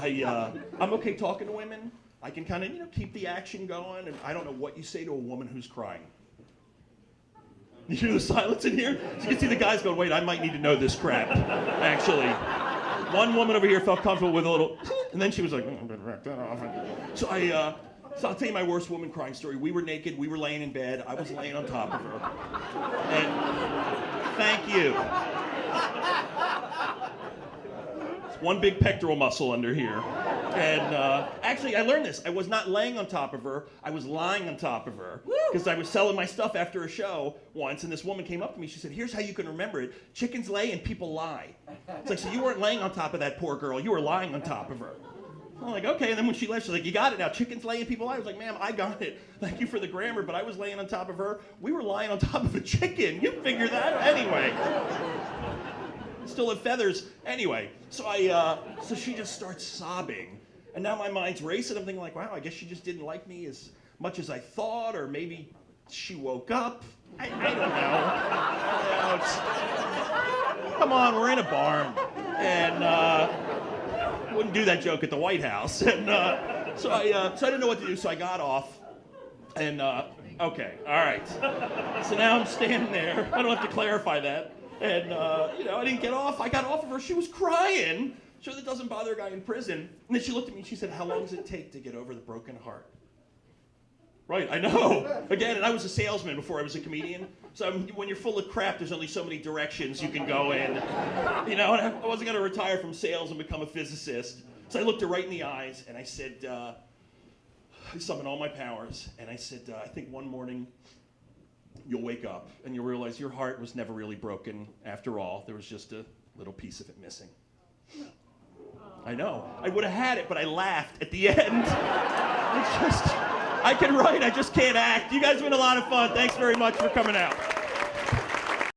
I'm okay talking to women. I can kind of, keep the action going, and I don't know what you say to a woman who's crying. You hear the silence in here? So you can see the guys going, wait, I might need to know this crap, actually. One woman over here felt comfortable with a little, and then she was like, I'm gonna back that off. So I'll tell you my worst woman crying story. We were naked, we were laying in bed, I was laying on top of her. And thank you. It's one big pectoral muscle under here. And actually, I learned this. I was not laying on top of her. I was lying on top of her. Because I was selling my stuff after a show once, and this woman came up to me. She said, here's how you can remember it. Chickens lay and people lie. It's like, so you weren't laying on top of that poor girl. You were lying on top of her. I'm like, okay. And then when she left, she's like, you got it now. Chickens lay and people lie. I was like, ma'am, I got it. Thank you for the grammar, but I was laying on top of her. We were lying on top of a chicken. You figure that out. Anyway. Still have feathers. Anyway, so she just starts sobbing. And now my mind's racing. I'm thinking like, wow, I guess she just didn't like me as much as I thought, or maybe she woke up. I don't know. Come on, we're in a barn. And wouldn't do that joke at the White House. And so I didn't know what to do, so I got off. And okay, all right. So now I'm standing there. I don't have to clarify that. And I didn't get off. I got off of her. She was crying. Sure, that doesn't bother a guy in prison. And then she looked at me and she said, how long does it take to get over the broken heart? Right, I know. Again, and I was a salesman before I was a comedian. So when you're full of crap, there's only so many directions you can go in. And I wasn't going to retire from sales and become a physicist. So I looked her right in the eyes and I said, I summoned all my powers. And I said, I think one morning you'll wake up and you'll realize your heart was never really broken after all. There was just a little piece of it missing. I know. I would have had it, but I laughed at the end. I can write, I just can't act. You guys have been a lot of fun. Thanks very much for coming out.